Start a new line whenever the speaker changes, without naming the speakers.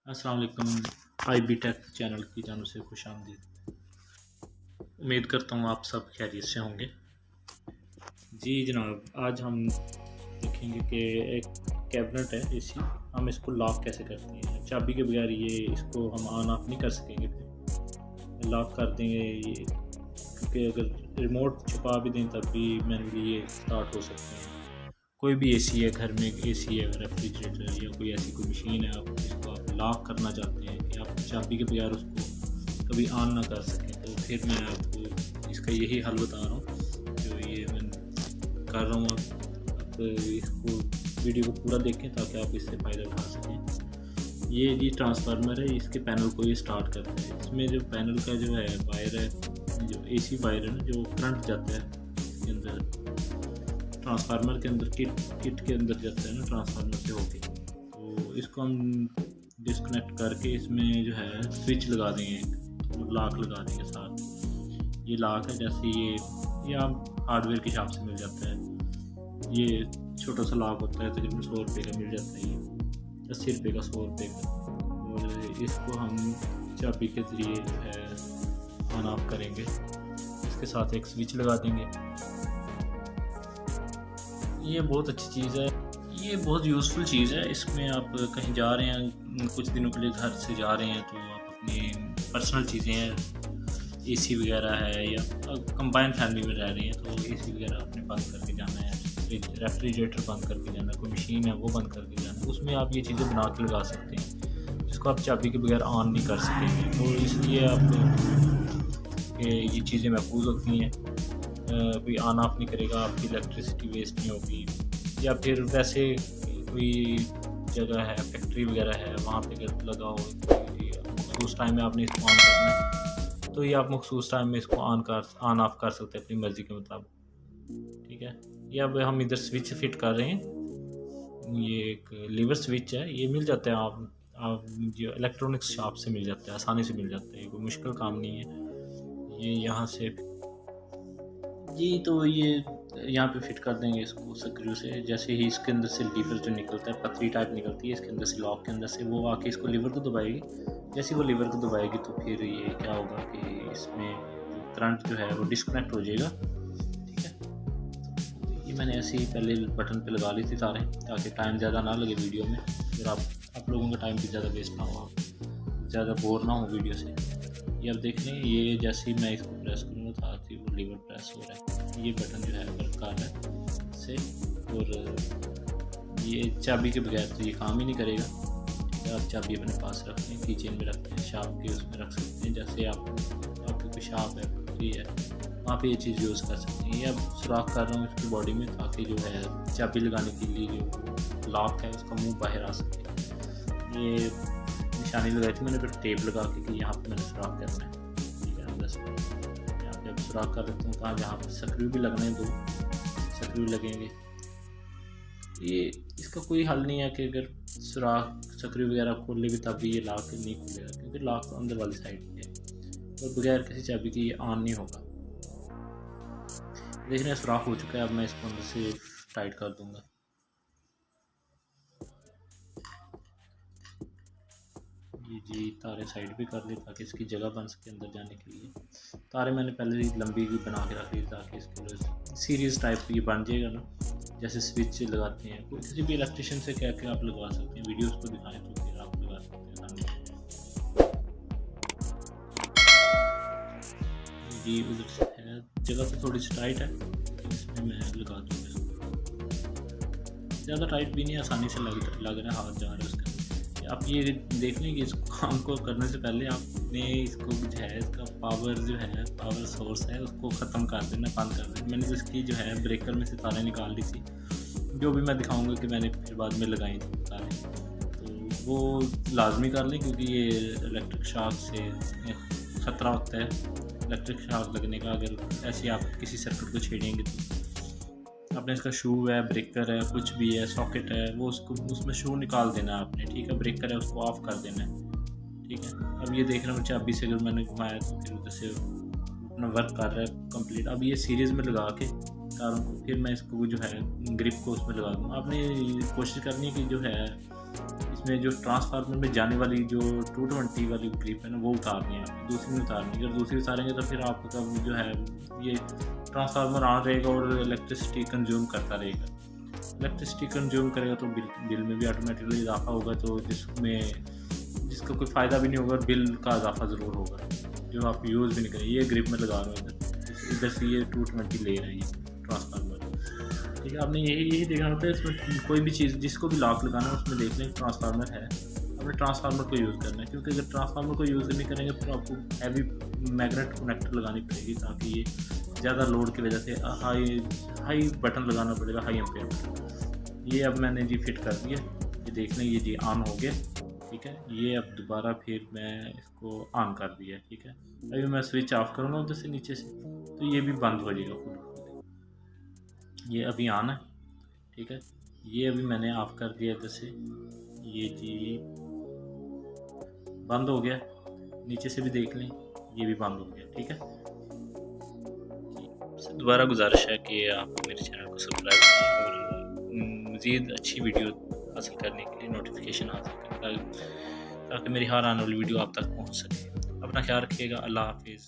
अस्सलाम वालेकुम। IB take channel की जानब से खुश आमदीद। उम्मीद करता हूँ आप सब खैरियत से होंगे। जी जनाब, आज हम देखेंगे कि एक कैबिनेट है एसी, हम इसको लॉक कैसे करते हैं। चाबी के बगैर ये इसको हम ऑन ऑफ नहीं कर सकेंगे। फिर लॉक कर देंगे ये, क्योंकि अगर रिमोट छुपा भी दें तब भी मैनुअली ये स्टार्ट हो सकते हैं। कोई भी एसी है, घर में एसी है, रेफ्रिजरेटर या कोई ऐसी कोई मशीन है, आप इसको आप लॉक करना चाहते हैं कि आप चाबी के बगैर उसको कभी ऑन ना कर सकें, तो फिर मैं आपको इसका यही हल बता रहा हूँ जो ये मैं कर रहा हूँ। आप इसको वीडियो को पूरा देखें ताकि आप इससे फ़ायदा उठा सकें। ये जी ट्रांसफार्मर है, इसके पैनल को ये स्टार्ट करता है। इसमें जो पैनल का जो है वायर है, जो एसी वायर है ना, जो करंट जाता है इसके अंदर, ट्रांसफार्मर के अंदर किट के अंदर जाता है ना ट्रांसफार्मर से होके, तो इसको हम डिस्कनेक्ट करके इसमें जो है स्विच लगा देंगे, एक लॉक लगा देंगे साथ। ये लॉक है, जैसे ये आप हार्डवेयर की शॉप से मिल जाता है। ये छोटा सा लॉक होता है, तकरीबन 100 रुपये का मिल जाता है, ये 80 रुपये का, 100 रुपये का। और इसको हम चाबी के ज़रिए जो है ऑन ऑफ करेंगे। इसके साथ एक स्विच लगा देंगे। ये बहुत अच्छी चीज़ है, ये बहुत यूज़फुल चीज़ है। इसमें आप कहीं जा रहे हैं, कुछ दिनों के लिए घर से जा रहे हैं, तो आप अपनी पर्सनल चीज़ें हैं, एसी वगैरह है, या कंबाइन फैमिली में रह रहे हैं, तो एसी वगैरह आपने बंद करके जाना है, रेफ्रिजरेटर बंद करके जाना है, कोई मशीन है वो बंद करके जाना है, उसमें आप ये चीज़ें बना के लगा सकते हैं, जिसको आप चाबी के बगैर ऑन नहीं कर सकेंगे। तो इसलिए आप ये चीज़ें महफूज होती हैं, कोई ऑन ऑफ नहीं करेगा, आपकी इलेक्ट्रिसिटी वेस्ट नहीं होगी। या फिर वैसे कोई जगह है, फैक्ट्री वगैरह है, वहाँ पे अगर लगा हो, मखसूस टाइम में आपने इसको ऑन करना है, तो ये आप मखसूस टाइम में इसको ऑन ऑफ कर सकते हैं अपनी मर्ज़ी के मुताबिक। ठीक है, ये अब हम इधर स्विच फिट कर रहे हैं। ये एक लीवर स्विच है, ये मिल जाता है आप जो इलेक्ट्रॉनिक्स शॉप से मिल जाता है, आसानी से मिल जाता है, कोई मुश्किल काम नहीं है। ये यहाँ से जी, तो ये यहाँ पे फिट कर देंगे इसको स्क्रू से। जैसे ही इसके अंदर से लीवर जो निकलता है, पतली टाइप निकलती है इसके अंदर से, लॉक के अंदर से, वो आके इसको लीवर को दबाएगी। जैसे वो लीवर को दबाएगी तो फिर ये क्या होगा कि इसमें जो करंट जो है वो डिस्कनेक्ट हो जाएगा। ठीक है, तो ये मैंने ऐसे ही पहले बटन पे लगा ली थी तारें, ताकि टाइम ज़्यादा ना लगे वीडियो में, फिर आप लोगों का टाइम भी ज़्यादा वेस्ट ना हो, ज़्यादा बोर ना हो वीडियो से। ये अब देख लें, ये जैसे ही मैं इसको प्रेस करूँगा था कि वो लीवर प्रेस हो रहा है, ये बटन जो है वर्क कर रहा है इससे। और ये चाबी के बगैर तो ये काम ही नहीं करेगा। ठीक है, आप चाबी अपने पास रखते हैं, कीचेन में रखते हैं, शॉप के उसमें रख सकते हैं। जैसे आपकी कोई शॉप है, फैक्ट्री है, वहाँ पे ये चीज़ यूज़ कर सकते हैं। ये अब सुराख कर रहा हूँ इसकी बॉडी में, ताकि जो है चाबी लगाने के लिए जो लॉक है उसका मुँह बाहर आ सके। ये निशानी लगाई थी मैंने, फिर टेप लगा के कि यहाँ पे मैंने सुराख करना है। ठीक है, अंदर से यहाँ जब सुराख कर देता हूँ, कहाँ जहाँ पर स्क्रू भी लगने, 2 स्क्रू लगेंगे। ये इसका कोई हल नहीं है कि अगर सुराख स्क्रू वगैरह खोले भी तब भी ये लॉक नहीं खुलेगा, क्योंकि लॉक अंदर वाली साइड पे है और बगैर किसी चाबी के ये ऑन नहीं होगा। देख रहे हैं सुराख हो चुका है, अब मैं इसको अंदर से टाइट कर दूँगा। जी, तारे साइड पे कर ली ताकि इसकी जगह बन सके अंदर जाने के लिए। तारे मैंने पहले ही लंबी बना के रख ली ताकि इसके सीरीज़ टाइप ये बन जाएगा ना, जैसे स्विच लगाते हैं। कोई किसी भी इलेक्ट्रिशियन से कह के आप लगवा सकते हैं, वीडियोस को दिखाएं तो फिर आप लगा सकते हैं। जी, उधर से है, जगह तो थोड़ी सी टाइट है, इसमें मैं लगा दूँगा इसको। ज़्यादा टाइट भी नहीं, आसानी से लग रहा है, हाथ जा रहा है उसका। आप ये देख लें कि इस काम को करने से पहले आपने इसको जो है, इसका पावर जो है, पावर सोर्स है, उसको ख़त्म कर देना, बंद कर देना। मैंने तो इसकी जो है ब्रेकर में से तारें निकाल ली थी, जो भी मैं दिखाऊंगा कि मैंने फिर बाद में लगाई थी तारें, तो वो लाजमी कर लें, क्योंकि ये इलेक्ट्रिक शॉक से ख़तरा होता है, इलेक्ट्रिक शॉक लगने का। अगर ऐसे आप किसी सर्किट को छेड़ेंगे तो आपने इसका शू है, ब्रेकर है, कुछ भी है, सॉकेट है, वो उसमें शू निकाल देना है आपने। ठीक है, ब्रेकर है उसको ऑफ कर देना है। ठीक है, अब ये देख रहा हूँ चाबी से अगर मैंने घुमाया तो फिर उधर से अपना वर्क कर रहा है कंप्लीट। अब ये सीरीज़ में लगा के तारों को, फिर मैं इसको जो है ग्रिप को उसमें लगा दूँगा। आपने कोशिश करनी है कि जो है इसमें जो ट्रांसफार्मर में जाने वाली जो 220 वाली ग्रिप है ना वो उतारनी है, आपको दूसरी नहीं उतारनी। अगर दूसरी उतारेंगे तो फिर आपका जो है ये ट्रांसफार्मर ऑन रहेगा और इलेक्ट्रिसिटी कंज्यूम करता रहेगा। इलेक्ट्रिसिटी कंज्यूम करेगा तो बिल में भी ऑटोमेटिकली इजाफा होगा, तो जिसका कोई फ़ायदा भी नहीं होगा, बिल का इजाफा ज़रूर होगा जो आप यूज़ भी नहीं करेंगे। ये ग्रिप में लगा रहा हूँ इधर से ये 220 ले रहा है ये ट्रांसफार्मर। ठीक है, आपने यही देखना होता है। इसमें कोई भी चीज़ जिसको भी लॉक लगाना है उसमें देख लें ट्रांसफार्मर है, अपने ट्रांसफार्मर को यूज़ करना है, क्योंकि अगर ट्रांसफार्मर को यूज़ नहीं करेंगे फिर आपको हैवी मैग्नेट कनेक्टर लगानी पड़ेगी, ताकि ये ज़्यादा लोड की वजह से हाई बटन लगाना पड़ेगा, हाई एम्पेयर। ये अब मैंने जी फिट कर दिया, ये देख लें ये जी ऑन हो गया। ठीक है, ये अब दोबारा फिर मैं इसको ऑन कर दिया। ठीक है, अभी मैं स्विच ऑफ करूँगा उधर से नीचे से तो ये भी बंद हो जाएगा खुद। ये अभी ऑन है। ठीक है, ये अभी मैंने ऑफ कर दिया इधर से, ये जी बंद हो गया। नीचे से भी देख लें ये भी बंद हो गया। ठीक है, दोबारा गुजारिश है कि आप मेरे चैनल को सब्सक्राइब करें और मज़ीद अच्छी वीडियो हासिल करने के लिए नोटिफिकेशन हासिल करें, ताकि मेरी हर आने वाली वीडियो आप तक पहुंच सके। अपना ख्याल रखिएगा। अल्लाह हाफिज़।